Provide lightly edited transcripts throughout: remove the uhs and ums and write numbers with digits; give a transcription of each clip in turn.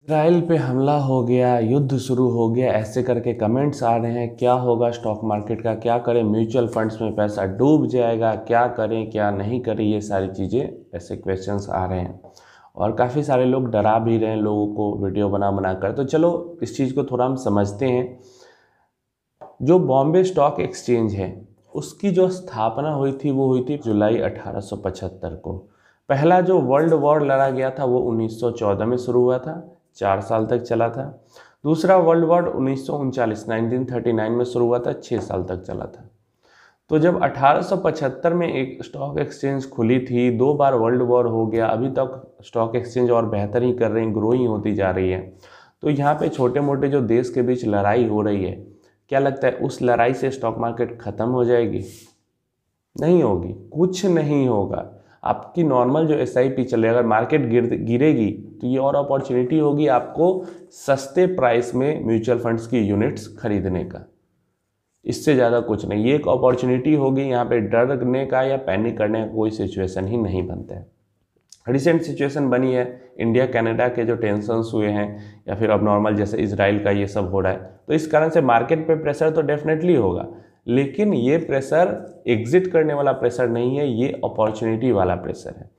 Israel पे हमला हो गया, युद्ध शुरू हो गया, ऐसे करके कमेंट्स आ रहे हैं। क्या होगा स्टॉक मार्केट का, क्या करें, म्यूचुअल फंड्स में पैसा डूब जाएगा, क्या करें क्या नहीं करें, ये सारी चीज़ें ऐसे क्वेश्चंस आ रहे हैं और काफ़ी सारे लोग डरा भी रहे हैं लोगों को वीडियो बना बना कर। तो चलो इस चीज़ को थोड़ा हम समझते हैं। जो बॉम्बे स्टॉक एक्सचेंज है उसकी जो स्थापना हुई थी वो हुई थी जुलाई 1875 को। पहला जो वर्ल्ड वॉर लड़ा गया था वो 1914 में शुरू हुआ था, 4 साल तक चला था। दूसरा वर्ल्ड वॉर 1939 में शुरू हुआ था, 6 साल तक चला था। तो जब 1875 में एक स्टॉक एक्सचेंज खुली थी, 2 बार वर्ल्ड वॉर हो गया, अभी तक स्टॉक एक्सचेंज और बेहतर ही कर रही, ग्रो ही होती जा रही है। तो यहाँ पे छोटे मोटे जो देश के बीच लड़ाई हो रही है, क्या लगता है उस लड़ाई से स्टॉक मार्केट ख़त्म हो जाएगी? नहीं होगी, कुछ नहीं होगा। आपकी नॉर्मल जो SIP चल रही है, अगर मार्केट गिरेगी तो ये और अपॉर्चुनिटी होगी आपको सस्ते प्राइस में म्यूचुअल फंड्स की यूनिट्स खरीदने का। इससे ज़्यादा कुछ नहीं, ये एक अपॉर्चुनिटी होगी। यहाँ पे डरने का या पैनिक करने का कोई सिचुएशन ही नहीं बनता है। रिसेंट सिचुएशन बनी है, इंडिया कनाडा के जो टेंशन्स हुए हैं या फिर अब नॉर्मल जैसे इजराइल का ये सब हो रहा है, तो इस कारण से मार्केट पे प्रेशर तो डेफिनेटली होगा, लेकिन ये प्रेशर एग्जिट करने वाला प्रेशर नहीं है, ये अपॉर्चुनिटी वाला प्रेशर है।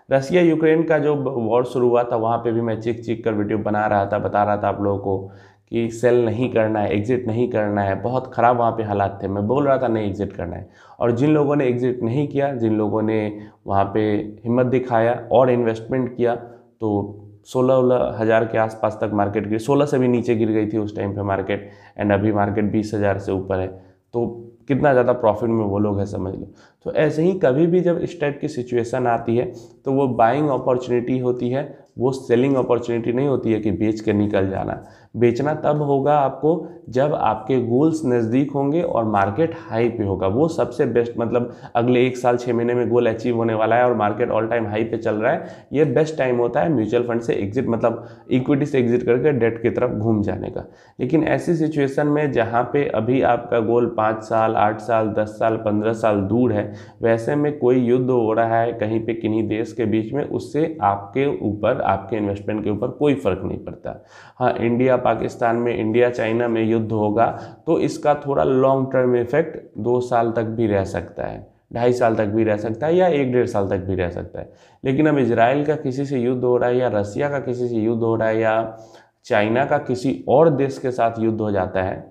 रसिया यूक्रेन का जो वॉर शुरू हुआ था वहाँ पे भी मैं चीख चीख कर वीडियो बना रहा था, बता रहा था आप लोगों को कि सेल नहीं करना है, एग्जिट नहीं करना है, बहुत ख़राब वहाँ पे हालात थे। मैं बोल रहा था नहीं एग्जिट करना है, और जिन लोगों ने एग्जिट नहीं किया, जिन लोगों ने वहाँ पे हिम्मत दिखाया और इन्वेस्टमेंट किया, तो 16 हज़ार के आसपास तक मार्केट गिरी, 16 से भी नीचे गिर गई थी उस टाइम पे मार्केट, एंड अभी मार्केट 20 हज़ार से ऊपर है। तो कितना ज़्यादा प्रॉफिट में वो लोग हैं, समझ लो। तो ऐसे ही कभी भी जब इस टाइप की सिचुएशन आती है तो वो बाइंग अपॉर्चुनिटी होती है, वो सेलिंग अपॉर्चुनिटी नहीं होती है कि बेच के निकल जाना। बेचना तब होगा आपको जब आपके गोल्स नज़दीक होंगे और मार्केट हाई पे होगा, वो सबसे बेस्ट। मतलब अगले 1 साल 6 महीने में गोल अचीव होने वाला है और मार्केट ऑल टाइम हाई पे चल रहा है, ये बेस्ट टाइम होता है म्यूचुअल फंड से एग्जिट, मतलब इक्विटी से एग्जिट करके डेट की तरफ घूम जाने का। लेकिन ऐसी सिचुएशन में जहाँ पे अभी आपका गोल 5 साल 8 साल 10 साल 15 साल दूर है, वैसे में कोई युद्ध हो रहा है कहीं पे किन्हीं देश के बीच में, उससे आपके ऊपर, आपके इन्वेस्टमेंट के ऊपर कोई फर्क नहीं पड़ता। हाँ, इंडिया पाकिस्तान में, इंडिया चाइना में युद्ध होगा तो इसका थोड़ा लॉन्ग टर्म इफेक्ट 2 साल तक भी रह सकता है, 2.5 साल तक भी रह सकता है, या 1-1.5 साल तक भी रह सकता है। लेकिन अब इजराइल का किसी से युद्ध हो रहा है, या रसिया का किसी से युद्ध हो रहा है, या चाइना का किसी और देश के साथ युद्ध हो जाता है,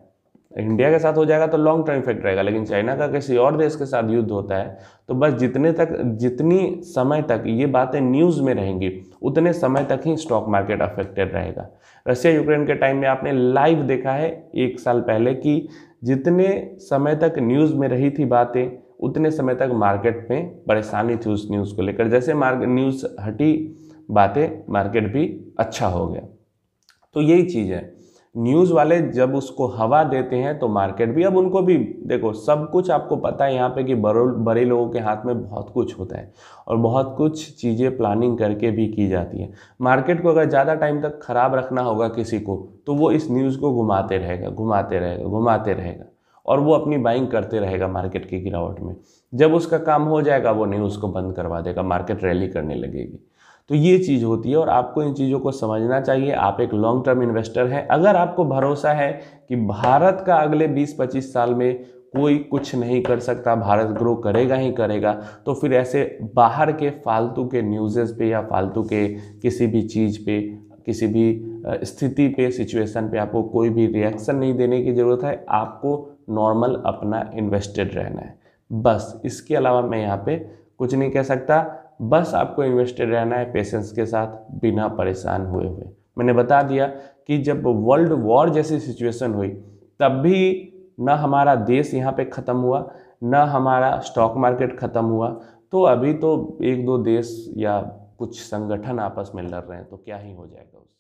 इंडिया के साथ हो जाएगा तो लॉन्ग टर्म इफेक्ट रहेगा, लेकिन चाइना का किसी और देश के साथ युद्ध होता है तो बस जितनी समय तक ये बातें न्यूज़ में रहेंगी उतने समय तक ही स्टॉक मार्केट अफेक्टेड रहेगा। रशिया यूक्रेन के टाइम में आपने लाइव देखा है 1 साल पहले कि जितने समय तक न्यूज़ में रही थी बातें, उतने समय तक मार्केट में परेशानी थी उस न्यूज़ को लेकर। जैसे न्यूज़ हटी, बातें, मार्केट भी अच्छा हो गया। तो यही चीज़ है, न्यूज़ वाले जब उसको हवा देते हैं तो मार्केट भी, अब उनको भी देखो, सब कुछ आपको पता है यहाँ पे कि बड़े लोगों के हाथ में बहुत कुछ होता है और बहुत कुछ चीज़ें प्लानिंग करके भी की जाती है। मार्केट को अगर ज़्यादा टाइम तक ख़राब रखना होगा किसी को, तो वो इस न्यूज़ को घुमाते रहेगा घुमाते रहेगा घुमाते रहेगा और वो अपनी बाइंग करते रहेगा मार्केट की गिरावट में। जब उसका काम हो जाएगा वो न्यूज़ को बंद करवा देगा, मार्केट रैली करने लगेगी। तो ये चीज़ होती है और आपको इन चीज़ों को समझना चाहिए। आप एक लॉन्ग टर्म इन्वेस्टर हैं, अगर आपको भरोसा है कि भारत का अगले 20-25 साल में कोई कुछ नहीं कर सकता, भारत ग्रो करेगा ही करेगा, तो फिर ऐसे बाहर के फालतू के न्यूज़ेस पे या फालतू के किसी भी चीज़ पे, किसी भी स्थिति पे, सिचुएशन पे आपको कोई भी रिएक्शन नहीं देने की ज़रूरत है। आपको नॉर्मल अपना इन्वेस्टेड रहना है, बस। इसके अलावा मैं यहाँ पे कुछ नहीं कह सकता। बस आपको इन्वेस्टेड रहना है पेशेंस के साथ, बिना परेशान हुए हुए। मैंने बता दिया कि जब वर्ल्ड वॉर जैसी सिचुएशन हुई तब भी ना हमारा देश यहाँ पे ख़त्म हुआ, ना हमारा स्टॉक मार्केट ख़त्म हुआ। तो अभी तो 1-2 देश या कुछ संगठन आपस में लड़ रहे हैं, तो क्या ही हो जाएगा उससे।